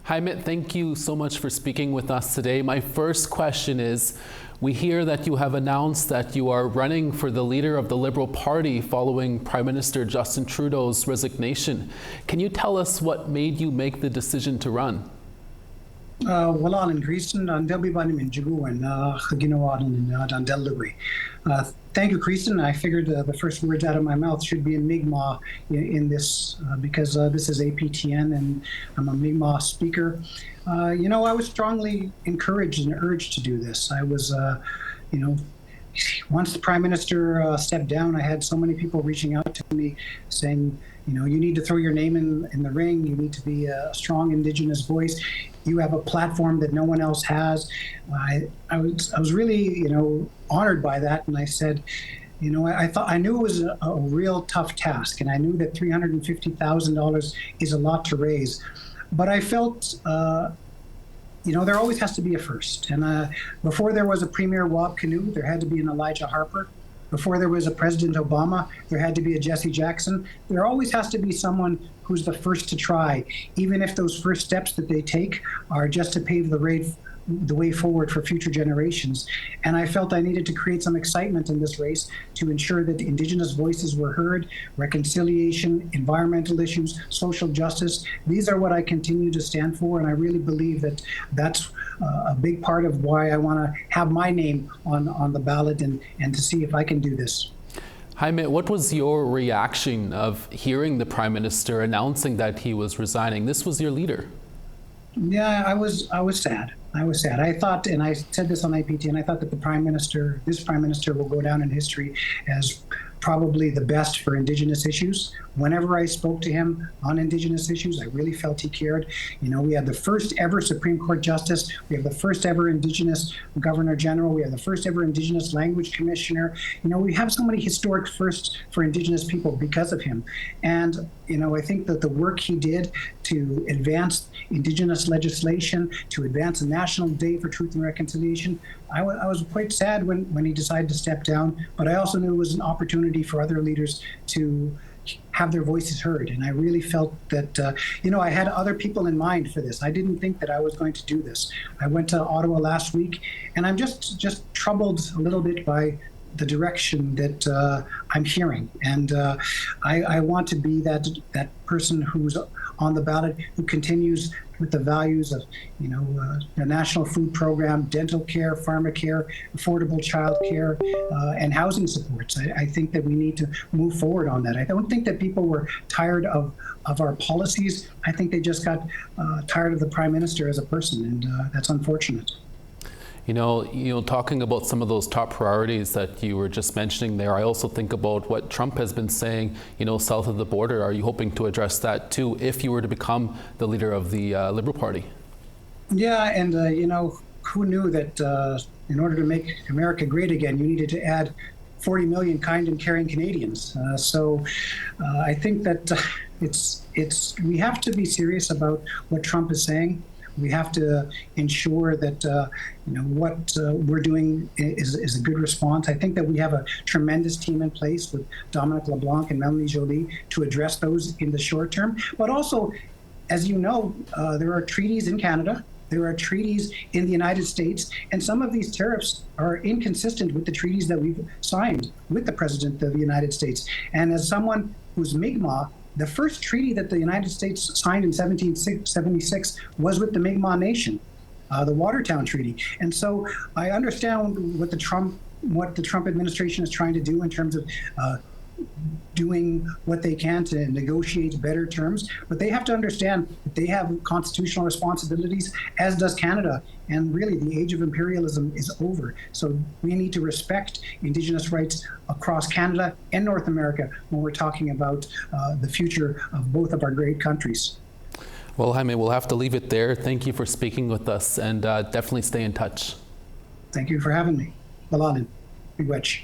Jaime, thank you so much for speaking with us today. My first question is, we hear that you have announced that you are running for the leader of the Liberal Party following Prime Minister Justin Trudeau's resignation. Can you tell us what made you make the decision to run? Wala ng Kristen ang delbi ba namin juguan ginawa ng delbi. Thank you, Kristen. I figured the first words out of my mouth should be in Mi'kmaq in this because this is APTN and I'm a Mi'kmaq speaker. I was strongly encouraged and urged to do this. I was, once the Prime Minister stepped down, I had so many people reaching out to me saying, you need to throw your name in the ring. You need to be a strong Indigenous voice. You have a platform that no one else has. I was really, honored by that. And I said, I knew it was a real tough task. And I knew that $350,000 is a lot to raise. But I felt, there always has to be a first. And before there was a Premier Wab Kinew, there had to be an Elijah Harper. Before there was a President Obama, there had to be a Jesse Jackson. There always has to be someone who's the first to try, even if those first steps that they take are just to pave the way forward for future generations. And I felt I needed to create some excitement in this race to ensure that Indigenous voices were heard, reconciliation, environmental issues, social justice. These are what I continue to stand for, and I really believe that that's a big part of why I want to have my name on the ballot and to see if I can do this. Jaime, what was your reaction of hearing the Prime Minister announcing that he was resigning? This was your leader. Yeah, I was sad. I was sad. I thought, and I said this on IPT, and I thought that this Prime Minister will go down in history as probably the best for Indigenous issues. Whenever I spoke to him on Indigenous issues, I really felt he cared. We had the first ever Supreme Court Justice. We have the first ever Indigenous Governor General. We have the first ever Indigenous Language Commissioner. We have so many historic firsts for Indigenous people because of him. And, I think that the work he did to advance Indigenous legislation, to advance a National Day for Truth and Reconciliation, I was quite sad when he decided to step down, but I also knew it was an opportunity for other leaders to have their voices heard. And I really felt that, I had other people in mind for this. I didn't think that I was going to do this. I went to Ottawa last week, and I'm just troubled a little bit by the direction that I'm hearing. And I want to be that person who's on the ballot, who continues with the values of, the National Food Program, dental care, pharmacare, affordable child care, and housing supports. I think that we need to move forward on that. I don't think that people were tired of our policies. I think they just got tired of the Prime Minister as a person, and that's unfortunate. Talking about some of those top priorities that you were just mentioning there, I also think about what Trump has been saying, south of the border. Are you hoping to address that too if you were to become the leader of the Liberal Party? Yeah, and who knew that in order to make America great again, you needed to add 40 million kind and caring Canadians. So I think that we have to be serious about what Trump is saying. We have to ensure that what we're doing is a good response. I think that we have a tremendous team in place with Dominic LeBlanc and Melanie Joly to address those in the short term. But also, as you know, there are treaties in Canada. There are treaties in the United States, and some of these tariffs are inconsistent with the treaties that we've signed with the President of the United States. And as someone who's Mi'kmaq, the first treaty that the United States signed in 1776 was with the Mi'kmaq Nation, the Watertown Treaty. And so I understand what the Trump administration is trying to do in terms of doing what they can to negotiate better terms, but they have to understand that they have constitutional responsibilities, as does Canada, and really the age of imperialism is over. So we need to respect Indigenous rights across Canada and North America when we're talking about the future of both of our great countries. Well, Jaime, we'll have to leave it there. Thank you for speaking with us, and definitely stay in touch. Thank you for having me. Balanin, miigwech.